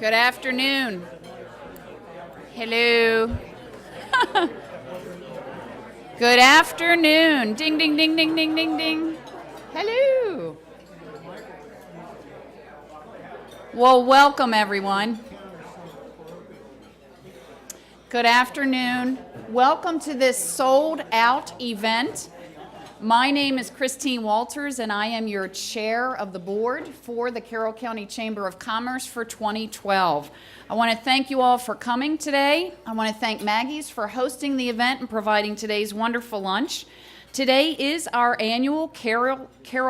Good afternoon. Hello. Good afternoon. Ding, ding, ding, ding, ding, ding, ding. Hello. Well, welcome everyone. Good afternoon. Welcome to this sold-out event. My name is Christine Walters, and I am your chair of the board for the Carroll County Chamber of Commerce for 2012. I want to thank you all for coming today. I want to thank Maggie's for hosting the event and providing today's wonderful lunch. Today is our annual Carroll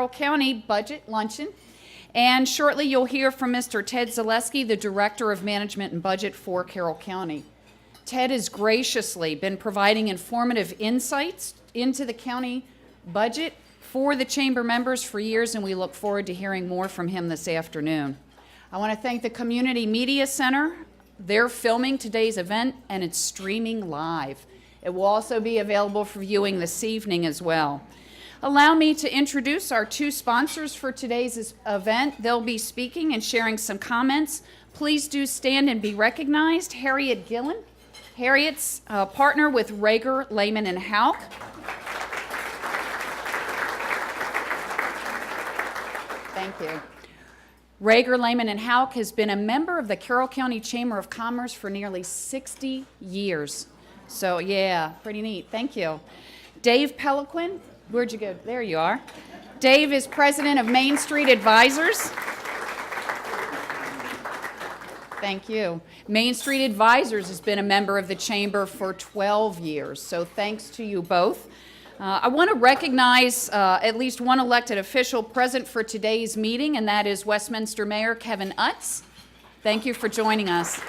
County Budget Luncheon, and shortly you'll hear from Mr. Ted Zaleski, the Director of Management and Budget for Carroll County. Ted has graciously been providing informative insights into the county budget for the chamber members for years, and we look forward to hearing more from him this afternoon. I want to thank the Community Media Center. They're filming today's event, and it's streaming live. It will also be available for viewing this evening as well. Allow me to introduce our two sponsors for today's event. They'll be speaking and sharing some comments. Please do stand and be recognized. Harriet Gillen. Harriet's a partner with Rager, Lehman, and Houck. Thank you. Rager, Lehman, and Houck has been a member of the Carroll County Chamber of Commerce for nearly 60 years. So, yeah, pretty neat. Thank you. Dave Peliquin, where'd you go? There you are. Dave is president of Main Street Advisors. Thank you. Main Street Advisors has been a member of the Chamber for 12 years, so thanks to you both. I want to recognize at least one elected official present for today's meeting, and that is Westminster Mayor Kevin Utz. Thank you for joining us.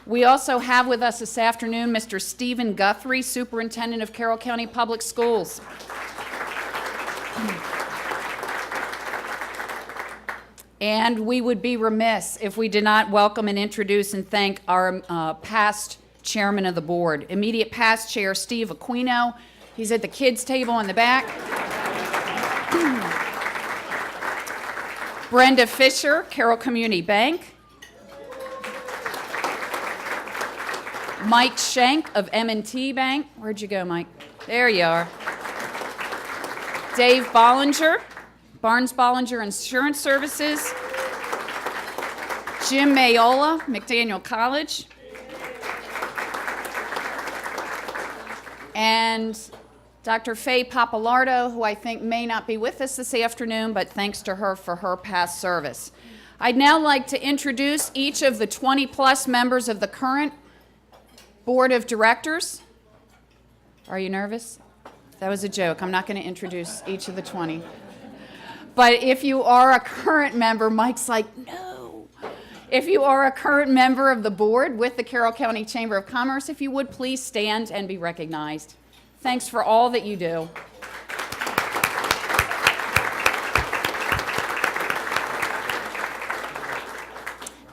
We also have with us this afternoon Mr. Stephen Guthrie, Superintendent of Carroll County Public Schools. And we would be remiss if we did not welcome and introduce and thank our past chairman of the board. Immediate past chair Steve Aquino. He's at the kids' table in the back. Brenda Fisher, Carroll Community Bank. Mike Schenk of M&T Bank. Where'd you go, Mike? There you are. Dave Bollinger, Barnes Bollinger Insurance Services. Jim Mayola, McDaniel College. And Dr. Faye Papalardo, who I think may not be with us this afternoon, but thanks to her for her past service. I'd now like to introduce each of the 20-plus members of the current Board of Directors. Are you nervous? That was a joke. I'm not going to introduce each of the 20. But if you are a current member, Mike's like, no. If you are a current member of the board with the Carroll County Chamber of Commerce, if you would please stand and be recognized. Thanks for all that you do.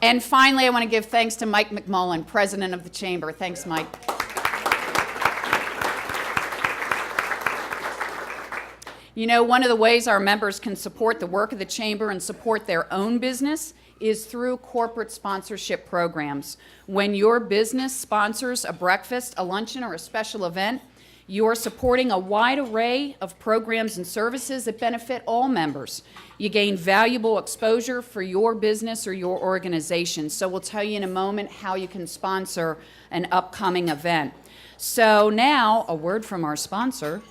And finally, I want to give thanks to Mike McMullen, President of the Chamber. Thanks, Mike. You know, one of the ways our members can support the work of the Chamber and support their own business is through corporate sponsorship programs. When your business sponsors a breakfast, a luncheon, or a special event, you are supporting a wide array of programs and services that benefit all members. You gain valuable exposure for your business or your organization. So we'll tell you in a moment how you can sponsor an upcoming event. So now, a word from our sponsor.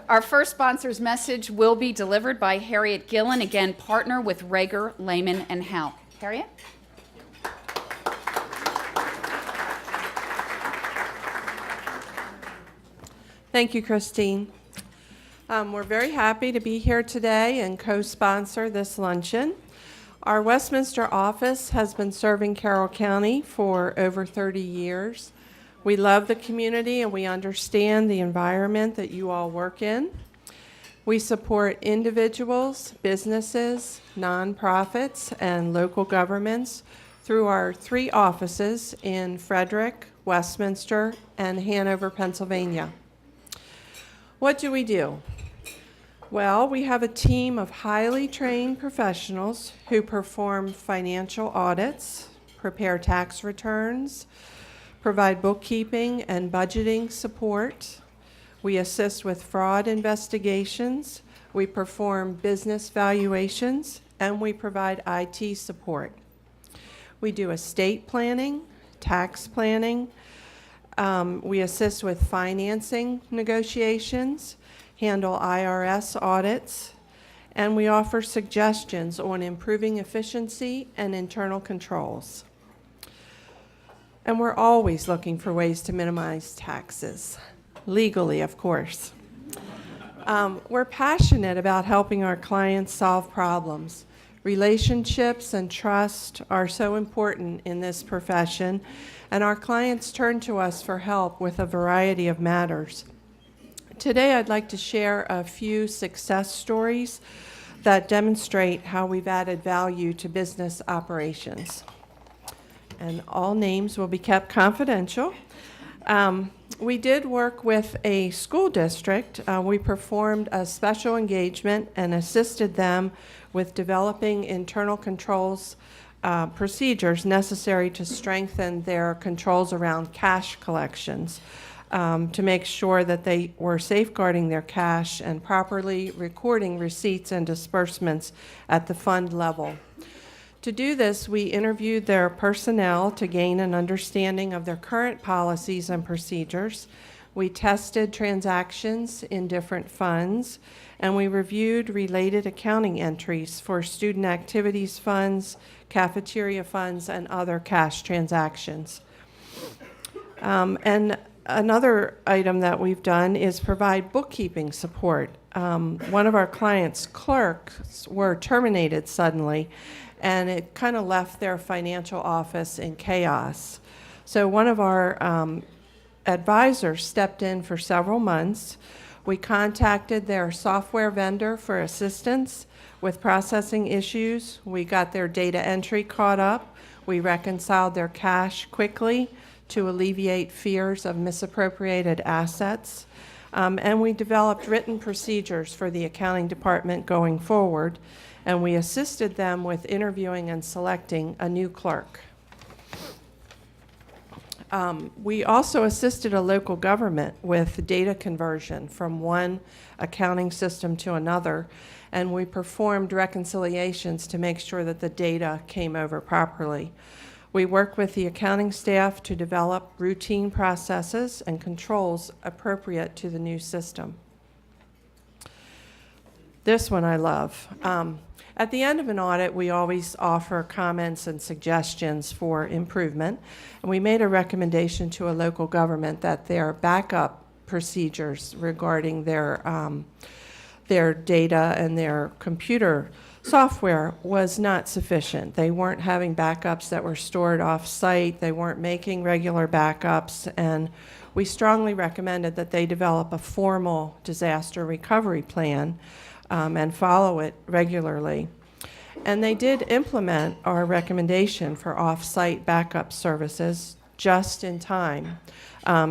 Our first sponsor's message will be delivered by Harriet Gillen, again, partner with Rager, Lehman, and Houck. Harriet? Thank you, Christine. We're very happy to be here today and co-sponsor this luncheon. Our Westminster office has been serving Carroll County for over 30 years. We love the community and we understand the environment that you all work in. We support individuals, businesses, nonprofits, and local governments through our 3 offices in Frederick, Westminster, and Hanover, Pennsylvania. What do? Well, we have a team of highly trained professionals who perform financial audits, prepare tax returns, provide bookkeeping and budgeting support. We assist with fraud investigations. We perform business valuations, and we provide IT support. We do estate planning, tax planning. We assist with financing negotiations, handle IRS audits, and we offer suggestions on improving efficiency and internal controls. And we're always looking for ways to minimize taxes, legally, of course. We're passionate about helping our clients solve problems. Relationships and trust are so important in this profession, and our clients turn to us for help with a variety of matters. Today, I'd like to share a few success stories that demonstrate how we've added value to business operations. And all names will be kept confidential. We did work with a school district. We performed a special engagement and assisted them with developing internal controls procedures necessary to strengthen their controls around cash collections, to make sure that they were safeguarding their cash and properly recording receipts and disbursements at the fund level. To do this, we interviewed their personnel to gain an understanding of their current policies and procedures. We tested transactions in different funds, and we reviewed related accounting entries for student activities funds, cafeteria funds, and other cash transactions. And another item that we've done is provide bookkeeping support. One of our clients' clerks were terminated suddenly, and it kind of left their financial office in chaos. So one of our advisors stepped in for several months. We contacted their software vendor for assistance with processing issues. We got their data entry caught up. We reconciled their cash quickly to alleviate fears of misappropriated assets. And we developed written procedures for the accounting department going forward, and we assisted them with interviewing and selecting a new clerk. We also assisted a local government with data conversion from one accounting system to another, and we performed reconciliations to make sure that the data came over properly. We worked with the accounting staff to develop routine processes and controls appropriate to the new system. This one I love. At the end of an audit, we always offer comments and suggestions for improvement, and we made a recommendation to a local government that their backup procedures regarding their data and their computer software was not sufficient. They weren't having backups that were stored off-site. They weren't making regular backups, and we strongly recommended that they develop a formal disaster recovery plan and follow it regularly. And they did implement our recommendation for off-site backup services just in time.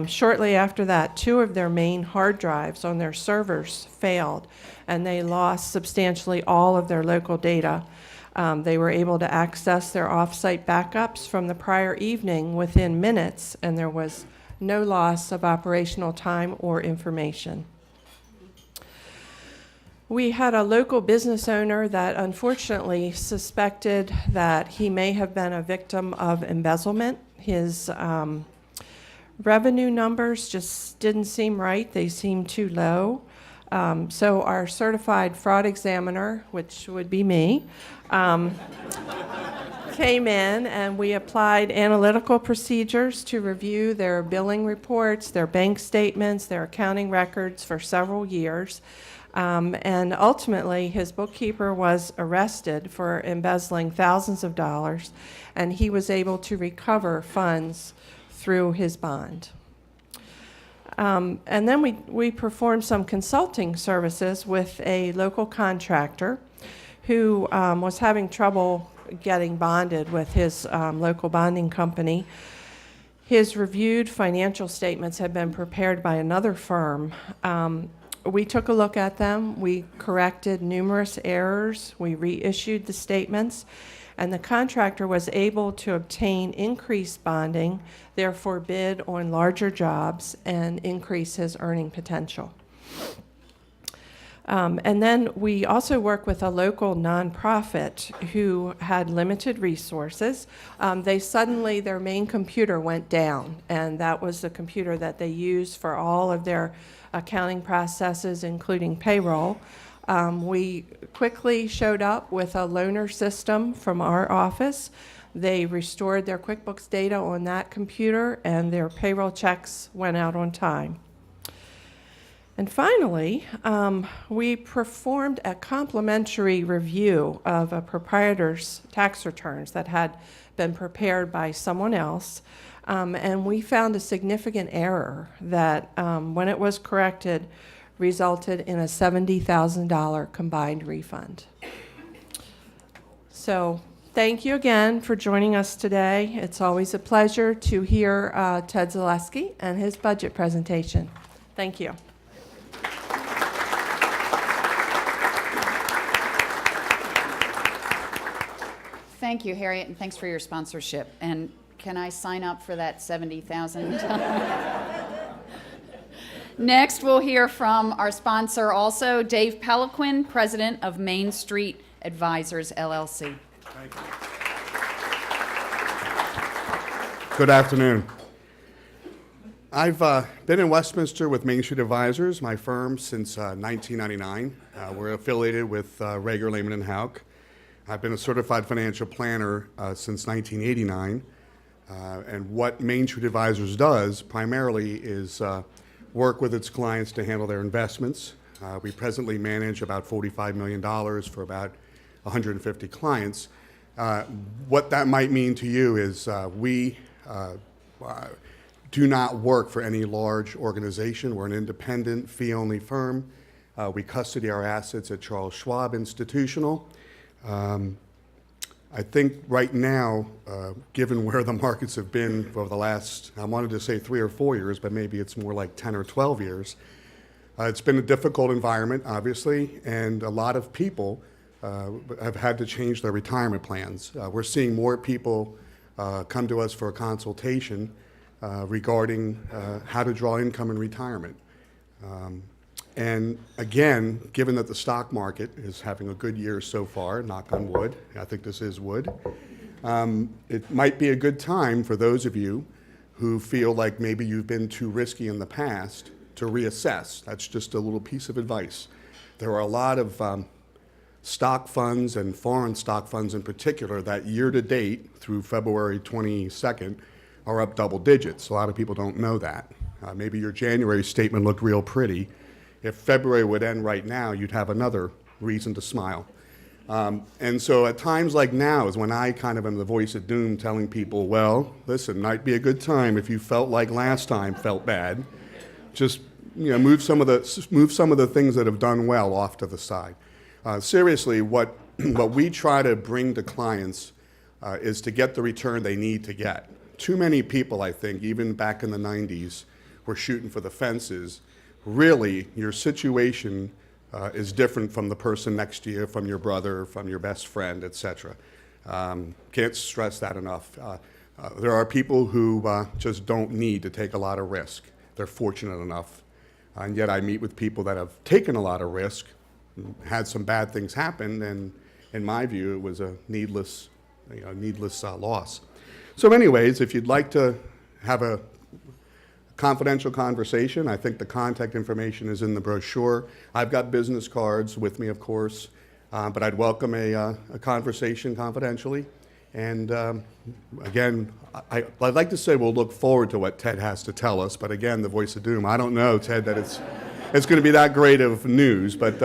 Shortly after that, 2 of their main hard drives on their servers failed, and they lost substantially all of their local data. They were able to access their off-site backups from the prior evening within minutes, and there was no loss of operational time or information. We had a local business owner that unfortunately suspected that he may have been a victim of embezzlement. His revenue numbers just didn't seem right. They seemed too low. So our certified fraud examiner, which would be me, came in, and we applied analytical procedures to review their billing reports, their bank statements, their accounting records for several years. And ultimately, his bookkeeper was arrested for embezzling thousands of dollars, and he was able to recover funds through his bond. And then we performed some consulting services with a local contractor who was having trouble getting bonded with his local bonding company. His reviewed financial statements had been prepared by another firm. We took a look at them. We corrected numerous errors. We reissued the statements, and the contractor was able to obtain increased bonding, therefore bid on larger jobs and increase his earning potential. And then we also work with a local nonprofit who had limited resources. Their main computer went down, and that was the computer that they used for all of their accounting processes, including payroll. We quickly showed up with a loaner system from our office. They restored their QuickBooks data on that computer, and their payroll checks went out on time. And finally, we performed a complimentary review of a proprietor's tax returns that had been prepared by someone else, and we found a significant error that, when it was corrected, resulted in a $70,000 combined refund. So thank you again for joining us today. It's always a pleasure to hear Ted Zaleski and his budget presentation. Thank you. Thank you, Harriet, and thanks for your sponsorship. And can I sign up for that 70,000? Next, we'll hear from our sponsor also, Dave Peliquin, President of Main Street Advisors, LLC. Thank you. Good afternoon. I've been in Westminster with Main Street Advisors, my firm, since 1999. We're affiliated with Rager, Lehman & Houck. I've been a certified financial planner since 1989. And what Main Street Advisors does primarily is work with its clients to handle their investments. We presently manage about $45 million for about 150 clients. What that might mean to you is we do not work for any large organization. We're an independent, fee-only firm. We custody our assets at Charles Schwab Institutional. I think right now, given where the markets have been over the last, I wanted to say 3 or 4 years, but maybe it's more like 10 or 12 years, it's been a difficult environment, obviously, and a lot of people have had to change their retirement plans. We're seeing more people come to us for a consultation regarding how to draw income in retirement. And again, given that the stock market is having a good year so far, knock on wood, I think this is wood, it might be a good time for those of you who feel like maybe you've been too risky in the past to reassess. That's just a little piece of advice. There are a lot of stock funds and foreign stock funds in particular that year to date through February 22nd are up double digits. A lot of people don't know that. Maybe your January statement looked real pretty. If February would end right now, you'd have another reason to smile. And so at times like now is when I kind of am the voice of doom telling people, well, listen, might be a good time if you felt like last time felt bad. Just move some of the things that have done well off to the side. Seriously, what we try to bring to clients is to get the return they need to get. Too many people, I think, even back in the 90s, were shooting for the fences. Really, your situation is different from the person next to you, from your brother, from your best friend, etc. Can't stress that enough. There are people who just don't need to take a lot of risk. They're fortunate enough. And yet I meet with people that have taken a lot of risk, had some bad things happen, and in my view, it was a needless loss. So anyways, if you'd like to have a confidential conversation, I think the contact information is in the brochure. I've got business cards with me, of course, but I'd welcome a conversation confidentially. And again, I'd like to say we'll look forward to what Ted has to tell us, but again, the voice of doom. I don't know, Ted, that it's going to be that great of news, but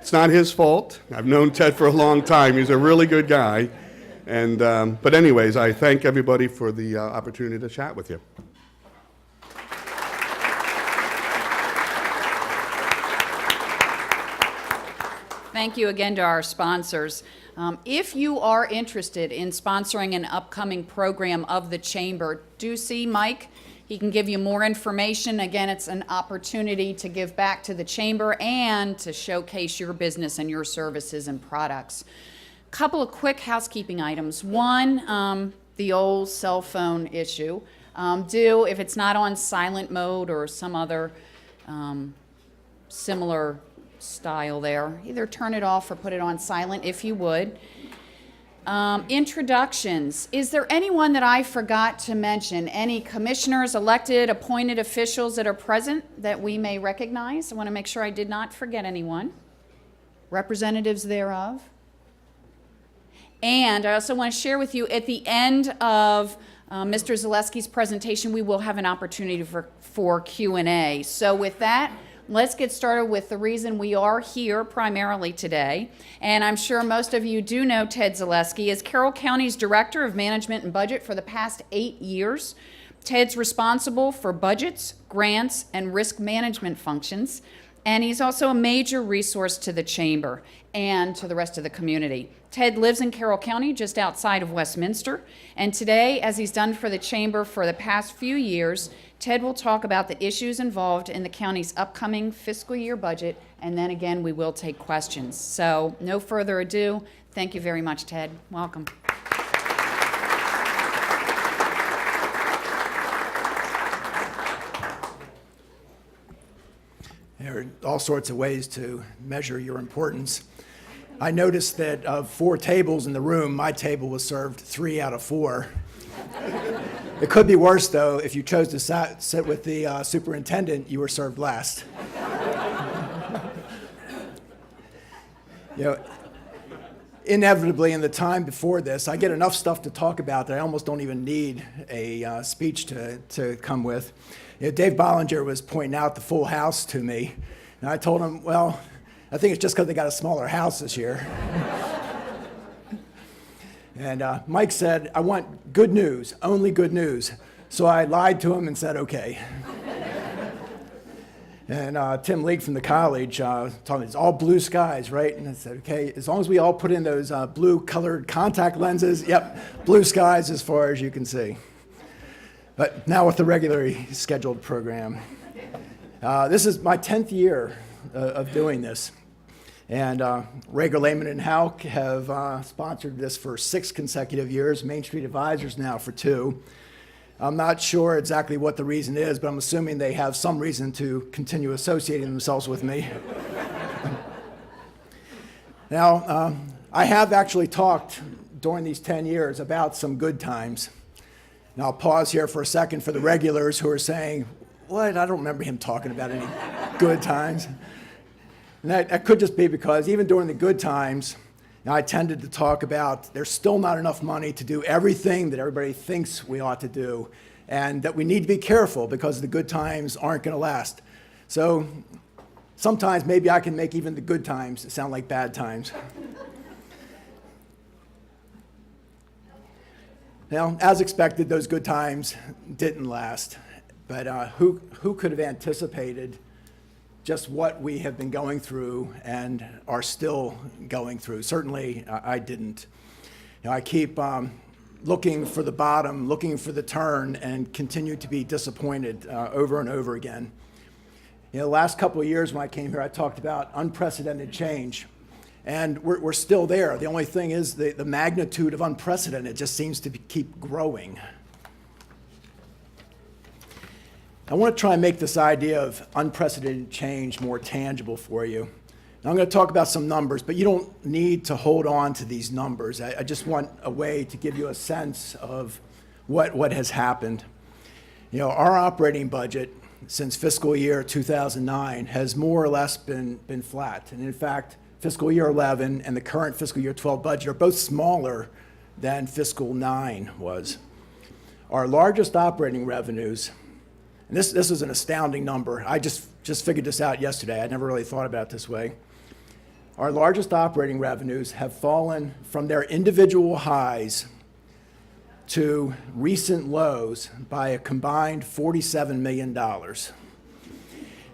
it's not his fault. I've known Ted for a long time. He's a really good guy. And but anyways, I thank everybody for the opportunity to chat with you. Thank you again to our sponsors. If you are interested in sponsoring an upcoming program of the Chamber, do see Mike. He can give you more information. Again, it's an opportunity to give back to the Chamber and to showcase your business and your services and products. Couple of quick housekeeping items. One, the old cell phone issue. If it's not on silent mode or some other similar style there, either turn it off or put it on silent if you would. Introductions. Is there anyone that I forgot to mention? Any commissioners, elected, appointed officials that are present that we may recognize? I want to make sure I did not forget anyone. Representatives thereof. And I also want to share with you at the end of Mr. Zaleski's presentation, we will have an opportunity for Q&A. So with that, let's get started with the reason we are here primarily today. And I'm sure most of you do know Ted Zaleski as Carroll County's Director of Management and Budget for the past 8 years. Ted's responsible for budgets, grants, and risk management functions. And he's also a major resource to the Chamber and to the rest of the community. Ted lives in Carroll County, just outside of Westminster. And today, as he's done for the Chamber for the past few years, Ted will talk about the issues involved in the county's upcoming fiscal year budget, and then again, we will take questions. So, no further ado, thank you very much, Ted. Welcome. There are all sorts of ways to measure your importance. I noticed that of 4 tables in the room, my table was served 3 out of 4. It could be worse, though. If you chose to sit with the superintendent, you were served last. Inevitably, in the time before this, I get enough stuff to talk about that I almost don't even need a speech to come with. Dave Bollinger was pointing out the full house to me, and I told him, well, I think it's just because they got a smaller house this year. And Mike said, I want good news, only good news. So I lied to him and said, okay. And Tim League from the college told me it's all blue skies, right? And I said, okay, as long as we all put in those blue-colored contact lenses, yep, blue skies as far as you can see. But now with the regularly scheduled program. This is my 10th year of doing this. And Rager, Lehman, and Hauk have sponsored this for 6 consecutive years, Main Street Advisors now for 2. I'm not sure exactly what the reason is, but I'm assuming they have some reason to continue associating themselves with me. Now, I have actually talked during these 10 years about some good times. Now, I'll pause here for a second for the regulars who are saying, what? I don't remember him talking about any good times. And that could just be because even during the good times, I tended to talk about there's still not enough money to do everything that everybody thinks we ought to do, and that we need to be careful because the good times aren't going to last. So sometimes maybe I can make even the good times sound like bad times. Now, as expected, those good times didn't last. But who could have anticipated just what we have been going through and are still going through? Certainly, I didn't. I keep looking for the bottom, looking for the turn, and continue to be disappointed over and over again. The last couple of years when I came here, I talked about unprecedented change. And we're still there. The only thing is the magnitude of unprecedented just seems to keep growing. I want to try and make this idea of unprecedented change more tangible for you. Now, I'm going to talk about some numbers, but you don't need to hold on to these numbers. I just want a way to give you a sense of what has happened. Our operating budget since fiscal year 2009 has more or less been flat. And in fact, fiscal year 11 and the current fiscal year 12 budget are both smaller than fiscal 9 was. Our largest operating revenues, and this is an astounding number. I just figured this out yesterday. I never really thought about it this way. Our largest operating revenues have fallen from their individual highs to recent lows by a combined $47 million.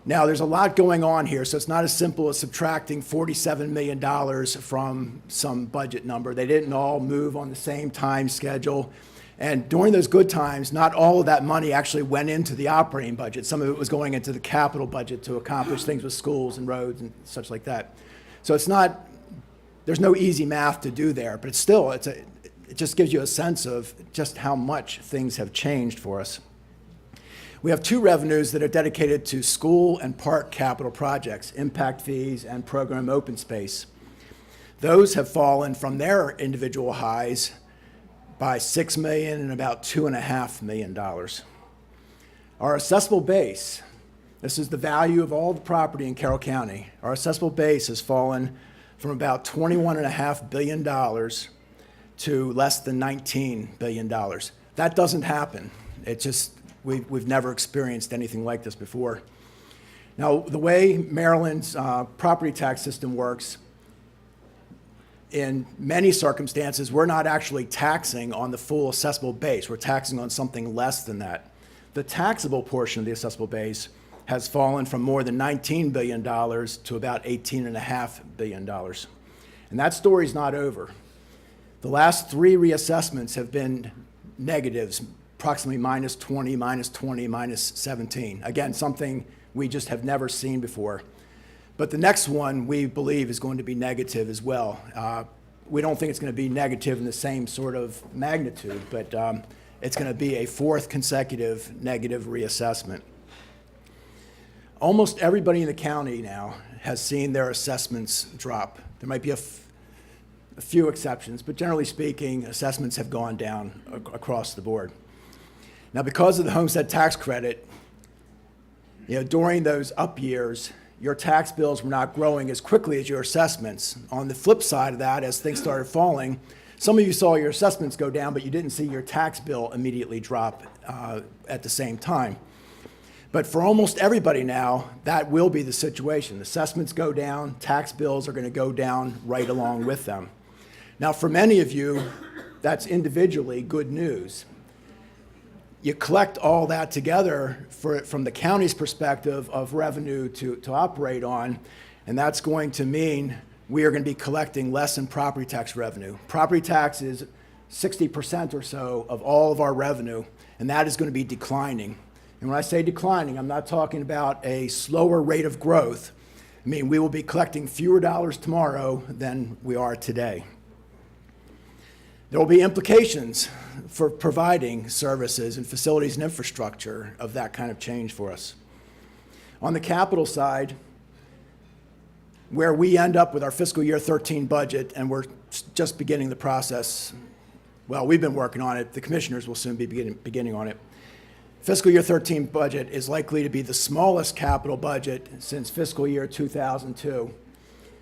Now, there's a lot going on here, so it's not as simple as subtracting $47 million from some budget number. They didn't all move on the same time schedule. And during those good times, not all of that money actually went into the operating budget. Some of it was going into the capital budget to accomplish things with schools and roads and such like that. So it's not, there's no easy math to do there, but it's still, it just gives you a sense of just how much things have changed for us. We have two revenues that are dedicated to school and park capital projects, impact fees and program open space. Those have fallen from their individual highs by $6 million and about $2.5 million. Our assessable base, this is the value of all the property in Carroll County. Our assessable base has fallen from about $21.5 billion to less than $19 billion. That doesn't happen. It just, we've never experienced anything like this before. Now, the way Maryland's property tax system works, in many circumstances, we're not actually taxing on the full assessable base. We're taxing on something less than that. The taxable portion of the assessable base has fallen from more than $19 billion to about $18.5 billion. And that story's not over. The last three reassessments have been negatives, approximately minus 20, minus 20, minus 17. Again, something we just have never seen before. But the next one, we believe, is going to be negative as well. We don't think it's going to be negative in the same sort of magnitude, but it's going to be a fourth consecutive negative reassessment. Almost everybody in the county now has seen their assessments drop. There might be a few exceptions, but generally speaking, assessments have gone down across the board. Now, because of the homestead tax credit, during those up years, your tax bills were not growing as quickly as your assessments. On the flip side of that, as things started falling, some of you saw your assessments go down, but you didn't see your tax bill immediately drop at the same time. But for almost everybody now, that will be the situation. Assessments go down, tax bills are going to go down right along with them. Now, for many of you, that's individually good news. You collect all that together from the county's perspective of revenue to operate on, and that's going to mean we are going to be collecting less in property tax revenue. Property tax is 60% or so of all of our revenue, and that is going to be declining. And when I say declining, I'm not talking about a slower rate of growth. I mean, we will be collecting fewer dollars tomorrow than we are today. There will be implications for providing services and facilities and infrastructure of that kind of change for us. On the capital side, where we end up with our fiscal year 13 budget, and we're just beginning the process, well, we've been working on it. The commissioners will soon be beginning on it. Fiscal year 13 budget is likely to be the smallest capital budget since fiscal year 2002.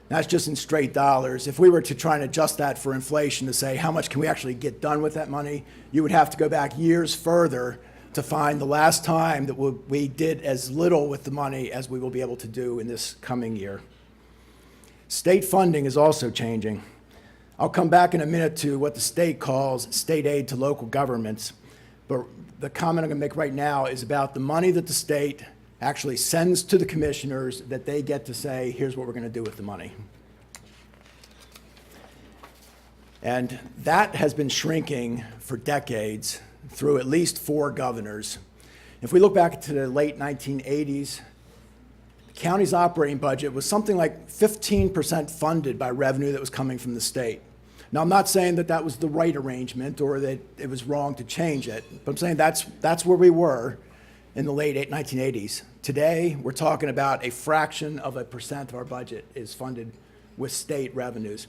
That's just in straight dollars. If we were to try and adjust that for inflation to say how much can we actually get done with that money, you would have to go back years further to find the last time that we did as little with the money as we will be able to do in this coming year. State funding is also changing. I'll come back in a minute to what the state calls state aid to local governments, but the comment I'm going to make right now is about the money that the state actually sends to the commissioners that they get to say, here's what we're going to do with the money. And that has been shrinking for decades through at least 4 governors. If we look back to the late 1980s, the county's operating budget was something like 15% funded by revenue that was coming from the state. Now, I'm not saying that that was the right arrangement or that it was wrong to change it, but I'm saying that's where we were in the late 1980s. Today, we're talking about a fraction of a percent of our budget is funded with state revenues.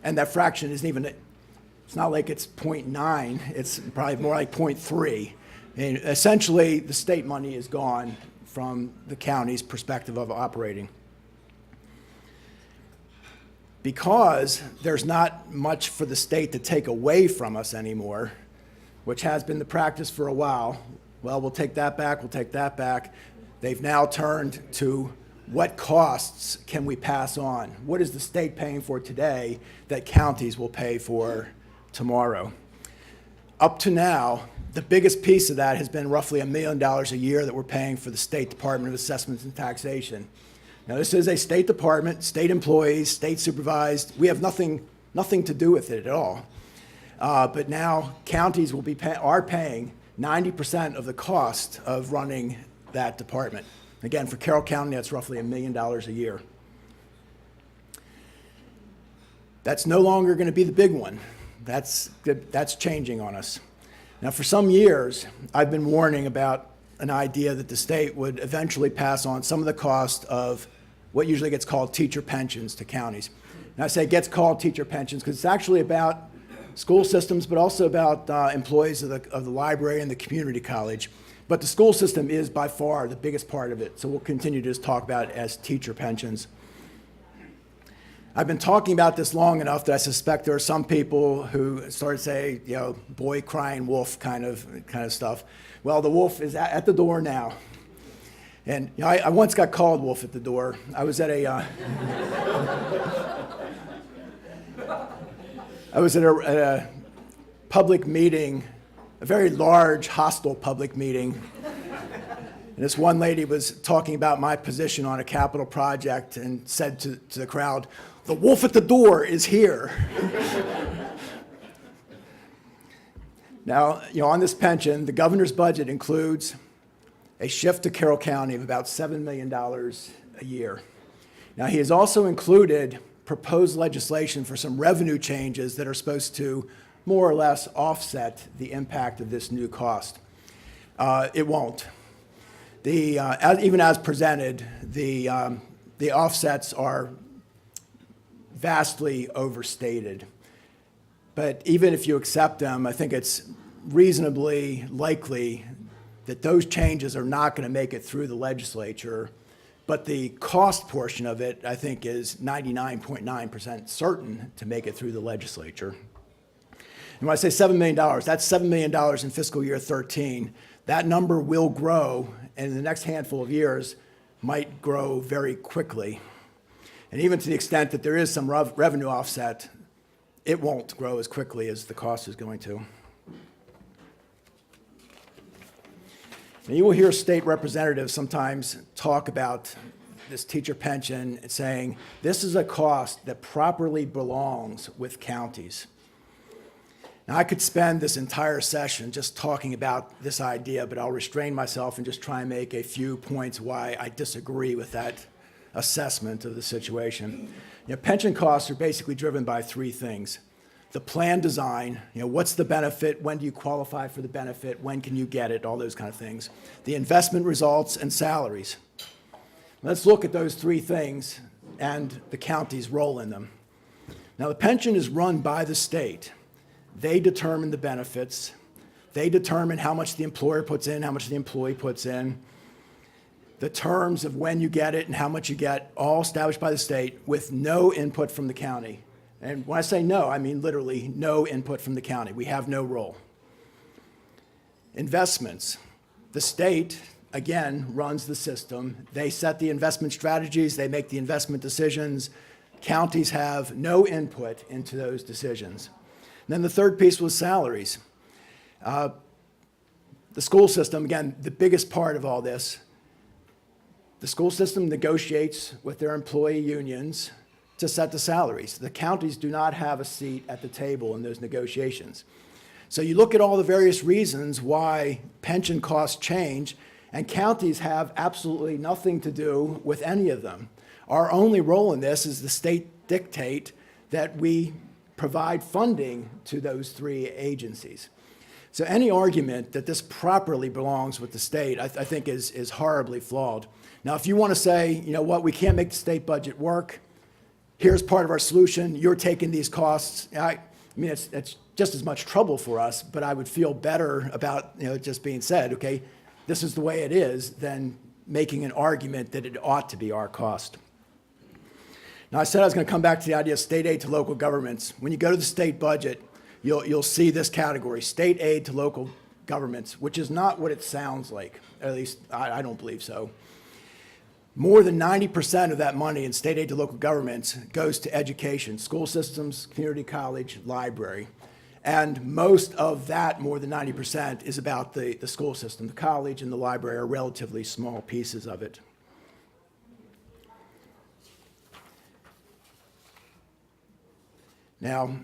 And that fraction isn't even, it's not like it's 0.9, it's probably more like 0.3. And essentially, the state money is gone from the county's perspective of operating. Because there's not much for the state to take away from us anymore, which has been the practice for a while. Well, we'll take that back, we'll take that back. They've now turned to what costs can we pass on? What is the state paying for today that counties will pay for tomorrow? up to now, the biggest piece of that has been roughly $1 million a year that we're paying for the State Department of Assessments and Taxation. Now, this is a state department, state employees, state supervised. We have nothing to do with it at all. But now counties are paying 90% of the cost of running that department. Again, for Carroll County, that's roughly $1 million a year. That's no longer going to be the big one. That's changing on us. Now, for some years, I've been warning about an idea that the state would eventually pass on some of the cost of what usually gets called teacher pensions to counties. And I say gets called teacher pensions because it's actually about school systems, but also about employees of the library and the community college. But the school system is by far the biggest part of it, so we'll continue to just talk about it as teacher pensions. I've been talking about this long enough that I suspect there are some people who start to say, you know, boy crying wolf kind of stuff. Well, the wolf is at the door now. And you know, I once got called wolf at the door. I was at a public meeting, a very large, hostile public meeting. And this one lady was talking about my position on a capital project and said to the crowd, "The wolf at the door is here." Now, you know, on this pension, the governor's budget includes a shift to Carroll County of about $7 million a year. Now, he has also included proposed legislation for some revenue changes that are supposed to more or less offset the impact of this new cost. It won't. Even as presented, the offsets are vastly overstated. But even if you accept them, I think it's reasonably likely that those changes are not going to make it through the legislature. But the cost portion of it, I think, is 99.9% certain to make it through the legislature. And when I say $7 million, that's $7 million in fiscal year 13. That number will grow, and in the next handful of years might grow very quickly. And even to the extent that there is some revenue offset, it won't grow as quickly as the cost is going to. And you will hear state representatives sometimes talk about this teacher pension and saying, this is a cost that properly belongs with counties. Now, I could spend this entire session just talking about this idea, but I'll restrain myself and just try and make a few points why I disagree with that assessment of the situation. You know, pension costs are basically driven by three things. The plan design, you know, what's the benefit, when do you qualify for the benefit, when can you get it, all those kind of things. The investment results and salaries. Let's look at those three things and the county's role in them. Now, the pension is run by the state. They determine the benefits. They determine how much the employer puts in, how much the employee puts in. The terms of when you get it and how much you get, all established by the state with no input from the county. And when I say no, I mean literally no input from the county. We have no role. Investments. The state, again, runs the system. They set the investment strategies. They make the investment decisions. Counties have no input into those decisions. And then the third piece was salaries. The school system, again, the biggest part of all this, the school system negotiates with their employee unions to set the salaries. The counties do not have a seat at the table in those negotiations. So you look at all the various reasons why pension costs change, and counties have absolutely nothing to do with any of them. Our only role in this is the state dictate that we provide funding to those three agencies. So any argument that this properly belongs with the state, I think is horribly flawed. Now, if you want to say, you know what, we can't make the state budget work, here's part of our solution, you're taking these costs, I mean, it's just as much trouble for us, but I would feel better about, you know, just being said, okay, this is the way it is, than making an argument that it ought to be our cost. Now, I said I was going to come back to the idea of state aid to local governments. When you go to the state budget, you'll see this category, state aid to local governments, which is not what it sounds like. At least, I don't believe so. More than 90% of that money in state aid to local governments goes to education, school systems, community college, library. And most of that, more than 90%, is about the school system. The college and the library are relatively small pieces of it. Now,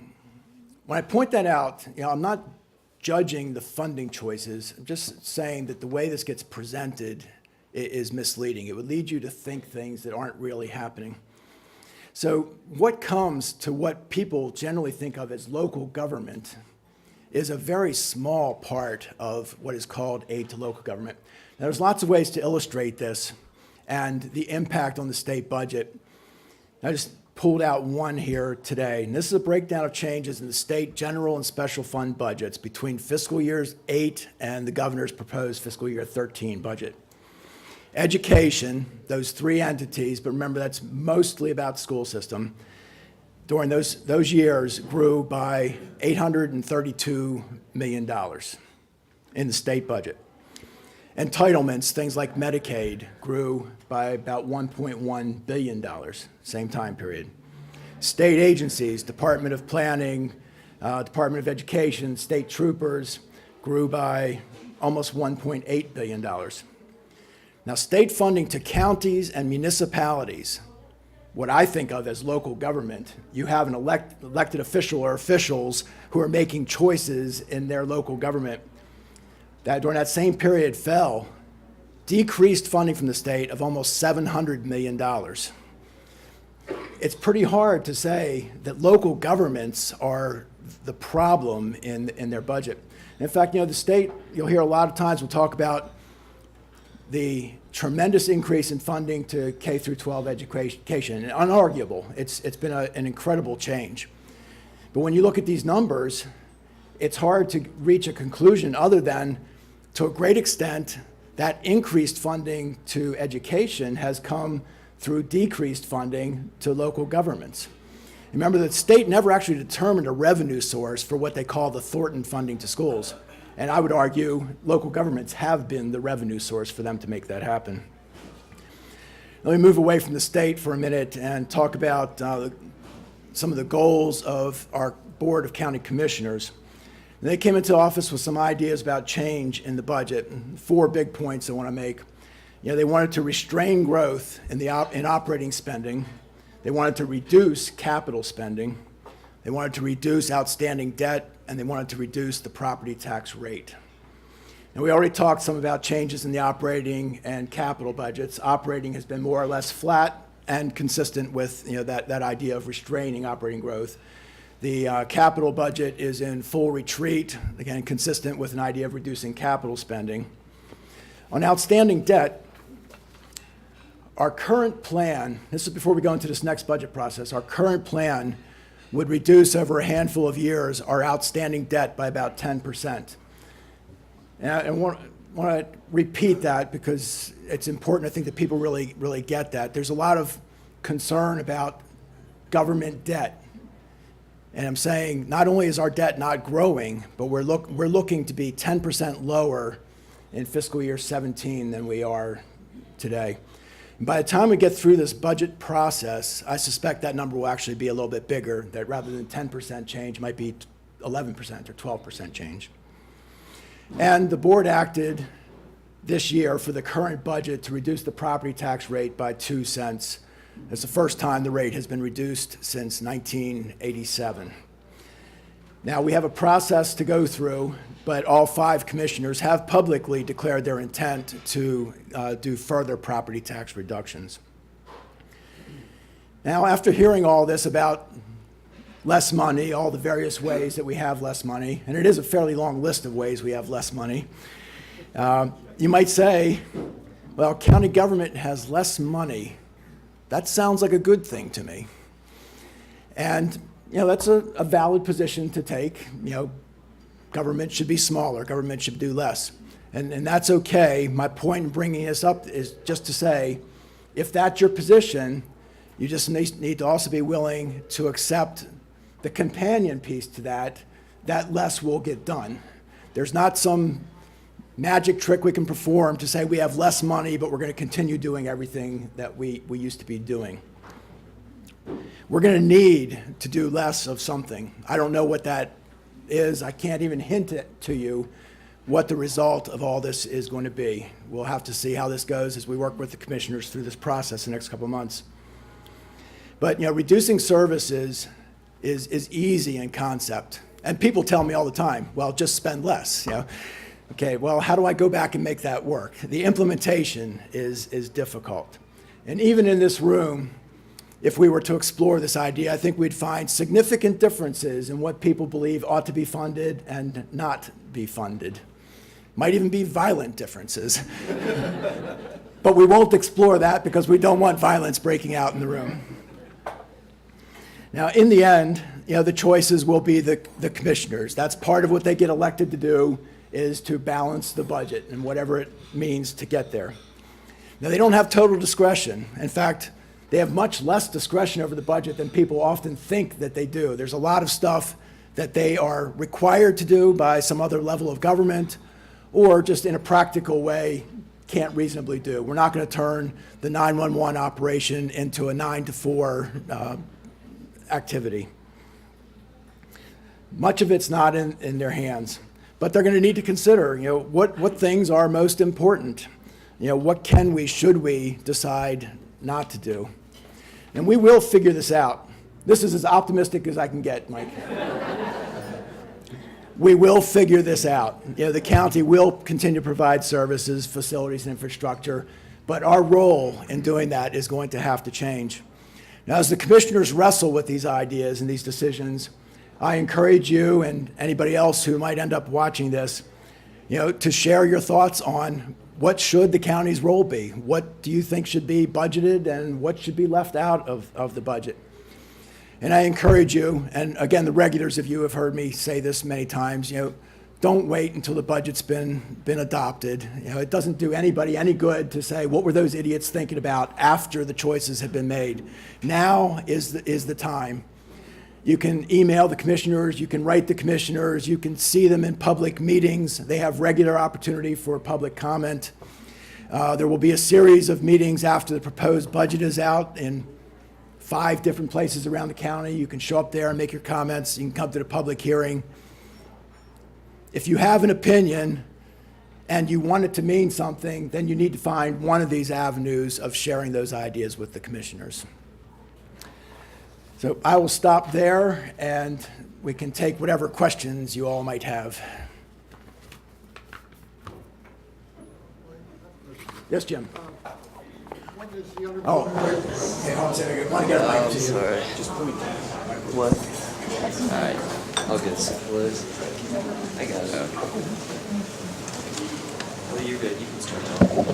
when I point that out, I'm not judging the funding choices. I'm just saying that the way this gets presented is misleading. It would lead you to think things that aren't really happening. So what comes to what people generally think of as local government is a very small part of what is called aid to local government. Now, there's lots of ways to illustrate this and the impact on the state budget. I just pulled out one here today, and this is a breakdown of changes in the state general and special fund budgets between fiscal years 8 and the governor's proposed fiscal year 13 budget. Education, those three entities, but remember that's mostly about the school system, during those years grew by $832 million in the state budget. Entitlements, things like Medicaid, grew by about $1.1 billion, same time period. State agencies, Department of Planning, Department of Education, state troopers, grew by almost $1.8 billion. Now, state funding to counties and municipalities, what I think of as local government, you have an elected official or officials who are making choices in their local government, that during that same period fell, decreased funding from the state of almost $700 million. It's pretty hard to say that local governments are the problem in their budget. In fact, the state, you'll hear a lot of times we'll talk about the tremendous increase in funding to K through 12 education, and unarguable. It's been an incredible change. But when you look at these numbers, it's hard to reach a conclusion other than, to a great extent, that increased funding to education has come through decreased funding to local governments. Remember, the state never actually determined a revenue source for what they call the Thornton funding to schools. And I would argue local governments have been the revenue source for them to make that happen. Let me move away from the state for a minute and talk about some of the goals of our Board of County Commissioners. They came into office with some ideas about change in the budget. 4 big points I want to make. They wanted to restrain growth in operating spending. They wanted to reduce capital spending. They wanted to reduce outstanding debt, and they wanted to reduce the property tax rate. And we already talked some about changes in the operating and capital budgets. Operating has been more or less flat and consistent with that idea of restraining operating growth. The capital budget is in full retreat, again, consistent with an idea of reducing capital spending. On outstanding debt, our current plan, this is before we go into this next budget process, our current plan would reduce over a handful of years our outstanding debt by about 10%. And I want to repeat that because it's important. I think that people really get that. There's a lot of concern about government debt. And I'm saying not only is our debt not growing, but we're looking to be 10% lower in fiscal year 17 than we are today. And by the time we get through this budget process, I suspect that number will actually be a little bit bigger, that rather than 10% change might be 11% or 12% change. And the board acted this year for the current budget to reduce the property tax rate by 2 cents. It's the first time the rate has been reduced since 1987. Now, we have a process to go through, but all 5 commissioners have publicly declared their intent to do further property tax reductions. Now, after hearing all this about less money, all the various ways that we have less money, and it is a fairly long list of ways we have less money, you might say, well, county government has less money. That sounds like a good thing to me. And that's a valid position to take. Government should be smaller, government should do less. And that's okay. My point in bringing this up is just to say, if that's your position, you just need to also be willing to accept the companion piece to that less will get done. There's not some magic trick we can perform to say we have less money, but we're going to continue doing everything that we used to be doing. We're going to need to do less of something. I don't know what that is, I can't even hint it to you what the result of all this is going to be. We'll have to see how this goes as we work with the commissioners through this process the next couple of months. But, reducing services is easy in concept. And people tell me all the time, well, just spend less, Okay, well, how do I go back and make that work? The implementation is difficult. And even in this room, if we were to explore this idea, I think we'd find significant differences in what people believe ought to be funded and not be funded. Might even be violent differences. But we won't explore that because we don't want violence breaking out in the room. Now, in the end, the choices will be the commissioners. That's part of what they get elected to do, is to balance the budget and whatever it means to get there. Now, they don't have total discretion. In fact, they have much less discretion over the budget than people often think that they do. There's a lot of stuff that they are required to do by some other level of government, or just in a practical way can't reasonably do. We're not going to turn the 911 operation into a 9 to 4 activity. Much of it's not in their hands, but they're going to need to consider, what things are most important. What should we decide not to do? And we will figure this out. This is as optimistic as I can get, Mike. We will figure this out. The county will continue to provide services, facilities, and infrastructure, but our role in doing that is going to have to change. Now, as the commissioners wrestle with these ideas and these decisions, I encourage you and anybody else who might end up watching this, to share your thoughts on what should the county's role be? What do you think should be budgeted and what should be left out of the budget? And I encourage you, and again, the regulars of you have heard me say this many times, don't wait until the budget's been adopted. It doesn't do anybody any good to say, what were those idiots thinking about after the choices have been made? Now is the time. You can email the commissioners, you can write the commissioners, you can see them in public meetings. They have regular opportunity for public comment. There will be a series of meetings after the proposed budget is out in 5 different places around the county. You can show up there and make your comments. You can come to the public hearing. If you have an opinion and you want it to mean something, then you need to find one of these avenues of sharing those ideas with the commissioners. So I will stop there, and we can take whatever questions you all might have. Yes, Jim? Oh, okay, hold on a second. I want to get a mic to you. Sorry. What? Alright. I'll get some Liz. I got it. Well, you're good. You can start talking. You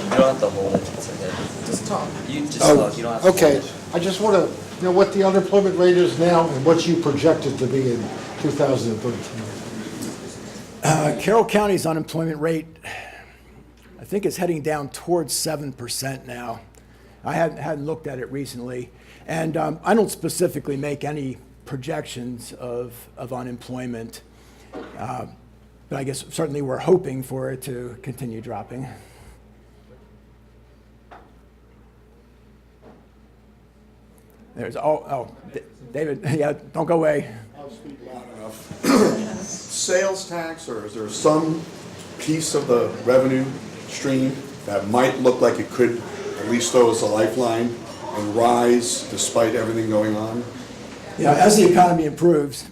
don't have to hold it. It's okay. Just talk. You just talk. You don't have to Okay, hold it. I just want to know what the unemployment rate is now and what you project it to be in 2013. Carroll County's unemployment rate, I think, is heading down towards 7% now. I hadn't looked at it recently. And I don't specifically make any projections of unemployment. But I guess certainly we're hoping for it to continue dropping. There's, David, yeah, don't go away. I'll speak loud enough. Sales tax, or is there some piece of the revenue stream that might look like it could at least throw us a lifeline and rise despite everything going on? Yeah, as the economy improves,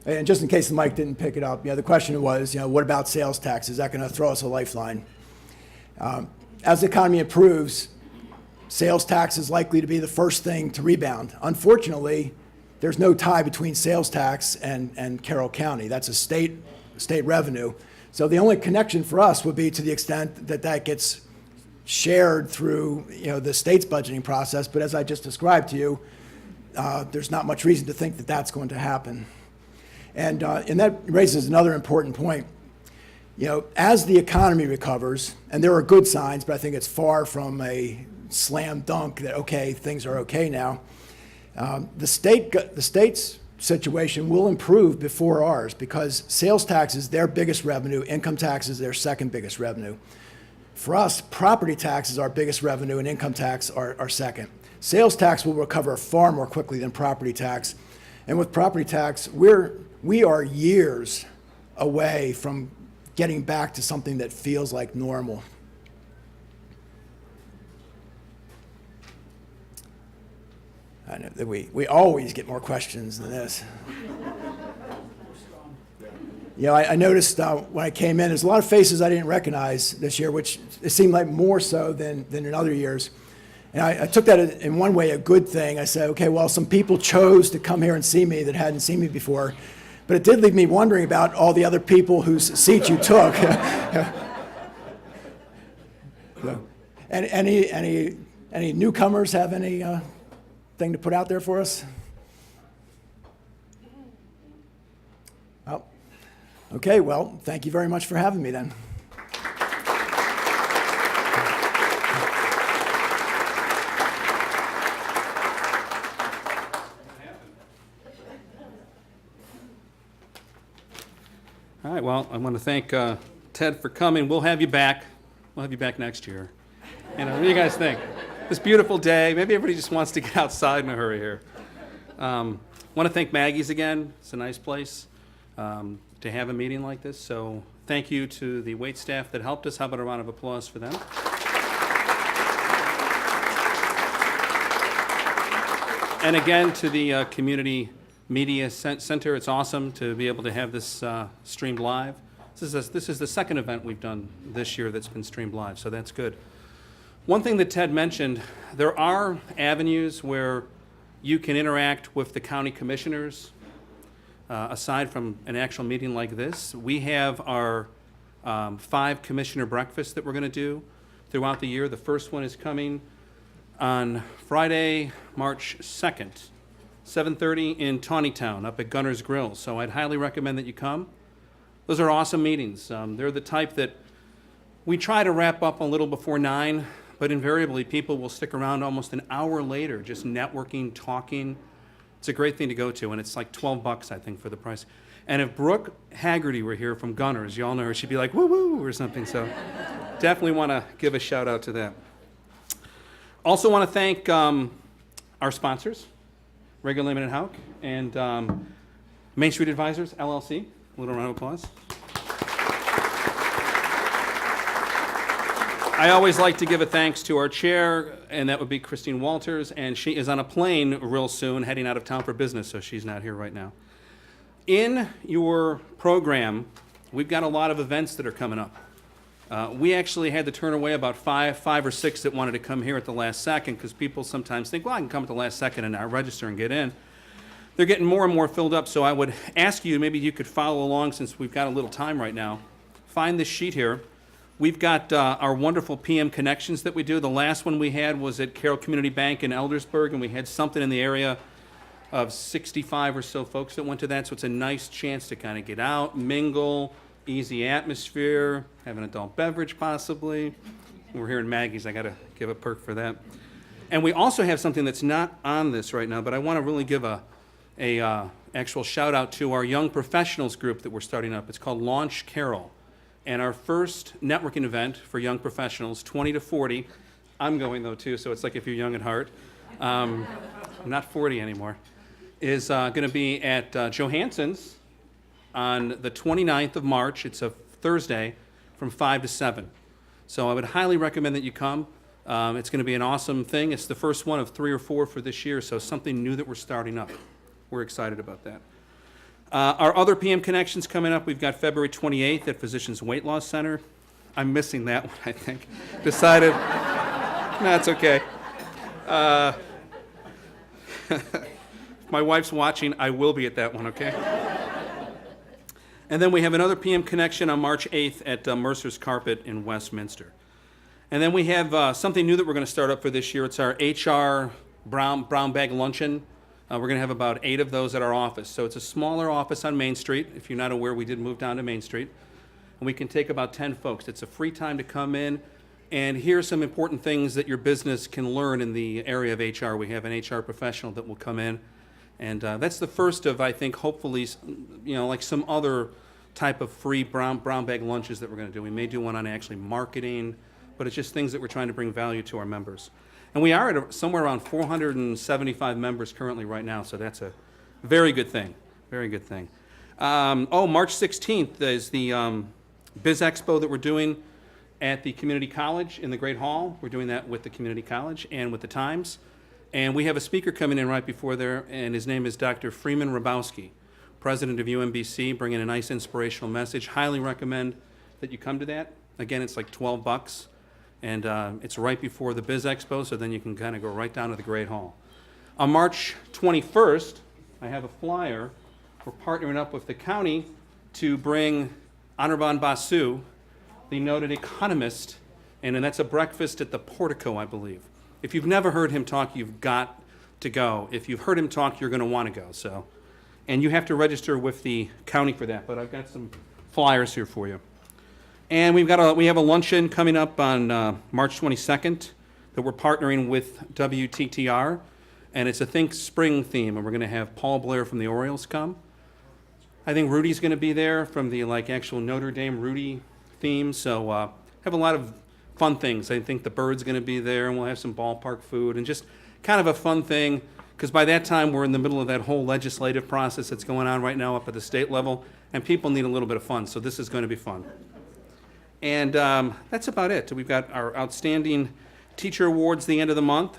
and just in case the mic didn't pick it up, the question was, what about sales tax? Is that going to throw us a lifeline? As the economy improves, sales tax is likely to be the first thing to rebound. Unfortunately, there's no tie between sales tax and Carroll County. That's a state revenue. So the only connection for us would be to the extent that that gets shared through the state's budgeting process. But as I just described to you, there's not much reason to think that that's going to happen. And that raises another important point. As the economy recovers, and there are good signs, but I think it's far from a slam dunk that, okay, things are okay now. The state's situation will improve before ours because sales tax is their biggest revenue, income tax is their second biggest revenue. For us, property tax is our biggest revenue and income tax are second. Sales tax will recover far more quickly than property tax. And with property tax, we're we are years away from getting back to something that feels like normal. I know that we always get more questions than this. You know, I noticed when I came in, there's a lot of faces I didn't recognize this year, which it seemed like more so than in other years. And I took that in one way a good thing. I said, okay, well, some people chose to come here and see me that hadn't seen me before. But it did leave me wondering about all the other people whose seats you took. Any newcomers have any thing to put out there for us? Oh, okay, well, thank you very much for having me then. All right, well, I want to thank Ted for coming. We'll have you back. We'll have you back next year. You know, what do you guys think? This beautiful day, maybe everybody just wants to get outside in a hurry here. Want to thank Maggie's again. It's a nice place to have a meeting like this. So thank you to the wait staff that helped us. How about a round of applause for them? And again, to the Community Media Center. It's awesome to be able to have this streamed live. This is the second event we've done this year that's been streamed live, so that's good. One thing that Ted mentioned, there are avenues where you can interact with the county commissioners aside from an actual meeting like this. We have our 5 commissioner breakfasts that we're going to do throughout the year. The first one is coming on Friday, March 2nd. 7:30 in Tawnytown up at Gunner's Grill. So I'd highly recommend that you come. Those are awesome meetings. They're the type that we try to wrap up a little before 9, but invariably people will stick around almost an hour later just networking, talking. It's a great thing to go to, and it's like $12, I think, for the price. And if Brooke Haggerty were here from Gunners, you all know her, she'd be like, woo-woo, or something. So definitely want to give a shout out to that. Also want to thank our sponsors, Regular Lehman & Houck, and Main Street Advisors, LLC. A little round of applause. I always like to give a thanks to our chair, and that would be Christine Walters, and she is on a plane real soon, heading out of town for business, so she's not here right now. In your program, we've got a lot of events that are coming up. We actually had to turn away about five or six that wanted to come here at the last second, because people sometimes think, well, I can come at the last second and not register and get in. They're getting more and more filled up, so I would ask you, maybe you could follow along since we've got a little time right now. Find this sheet here. We've got our wonderful PM connections that we do. The last one we had was at Carroll Community Bank in Eldersburg, and we had something in the area of 65 or so folks that went to that, so it's a nice chance to kind of get out, mingle, easy atmosphere, have an adult beverage possibly. We're here in Maggie's, I gotta give a perk for that. And we also have something that's not on this right now, but I wanna really give a actual shout out to our young professionals group that we're starting up. It's called Launch Carroll. And our first networking event for young professionals, 20 to 40, I'm going though too, so it's like if you're young at heart, I'm not 40 anymore, is gonna be at Johansson's on the 29th of March. It's a Thursday from 5 to 7. So I would highly recommend that you come. It's going to be an awesome thing. It's the first one of 3 or 4 for this year, so something new that we're starting up. We're excited about that. Our other PM connections coming up, we've got February 28th at Physicians Weight Loss Center. I'm missing that one, I think. Decided, no, it's okay. If my wife's watching, I will be at that one, okay? And then we have another PM connection on March 8th at Mercer's Carpet in Westminster. And then we have something new that we're going to start up for this year. It's our HR brown bag luncheon. We're going to have about 8 of those at our office. So it's a smaller office on Main Street. If you're not aware, we did move down to Main Street. And we can take about 10 folks. It's a free time to come in and hear some important things that your business can learn in the area of HR. We have an HR professional that will come in. And that's the first of, I think, hopefully, you know, like some other type of free brown bag lunches that we're going to do. We may do one on actually marketing, but it's just things that we're trying to bring value to our members. And we are at somewhere around 475 members currently right now, so that's a very good thing, very good thing. March 16th is the Biz Expo that we're doing at the Community College in the Great Hall. We're doing that with the Community College and with the Times. And we have a speaker coming in right before there, and his name is Dr. Freeman Rabowski, president of UMBC, bringing a nice inspirational message. Highly recommend that you come to that. Again, it's like $12, and it's right before the Biz Expo, so then you can kind of go right down to the Great Hall. On March 21st, I have a flyer. We're partnering up with the county to bring Anirban Basu, the noted economist, and that's a breakfast at the Portico, I believe. If you've never heard him talk, you've got to go. If you've heard him talk, you're going to want to go. So, and you have to register with the county for that, but I've got some flyers here for you. And we have a luncheon coming up on March 22nd that we're partnering with WTTR, and it's a Think Spring theme, and we're going to have Paul Blair from the Orioles come. I think Rudy's going to be there from the actual Notre Dame Rudy theme, so have a lot of fun things. I think the Bird's going to be there, and we'll have some ballpark food, and just kind of a fun thing, because by that time we're in the middle of that whole legislative process that's going on right now up at the state level, and people need a little bit of fun, so this is going to be fun. And that's about it. We've got our outstanding teacher awards the end of the month.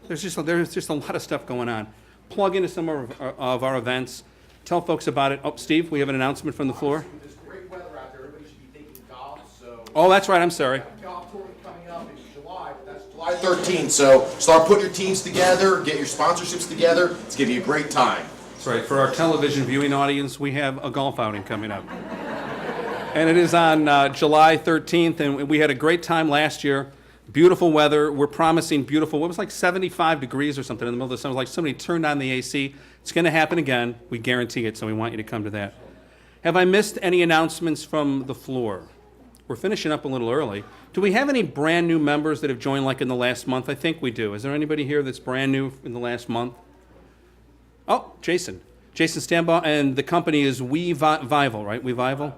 There's just a lot of stuff going on. Plug into some of our events. Tell folks about it. Oh, Steve, we have an announcement from the floor. There's great weather out there. Everybody should be thinking golf, so. Oh, that's right. I'm sorry. Golf tournament coming up in July, but that's July 13th. So start putting your teams together, get your sponsorships together. It's going to be a great time. That's right. For our television viewing audience, we have a golf outing coming up. And it is on July 13th, and we had a great time last year. Beautiful weather. We're promising beautiful, what was like 75 degrees or something in the middle of the summer. Like somebody turned on the AC. It's going to happen again. We guarantee it, so we want you to come to that. Have I missed any announcements from the floor? We're finishing up a little early. Do we have any brand new members that have joined like in the last month? I think we do. Is there anybody here that's brand new in the last month? Oh, Jason. Jason Stambaugh, and the company is Wevival, right? Wevival?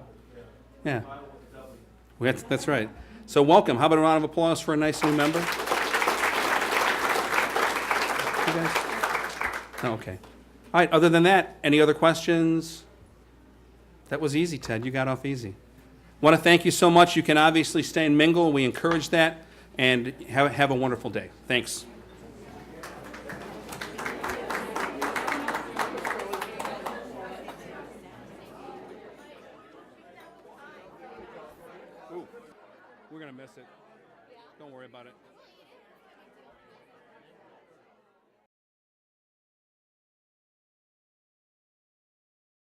Yeah. That's right. So welcome. How about a round of applause for a nice new member? You guys? Oh, okay. All right, other than that, any other questions? That was easy, Ted. You got off easy. Want to thank you so much. You can obviously stay and mingle. We encourage that. And have a wonderful day. Thanks. Ooh, we're going to miss it. Don't worry about it.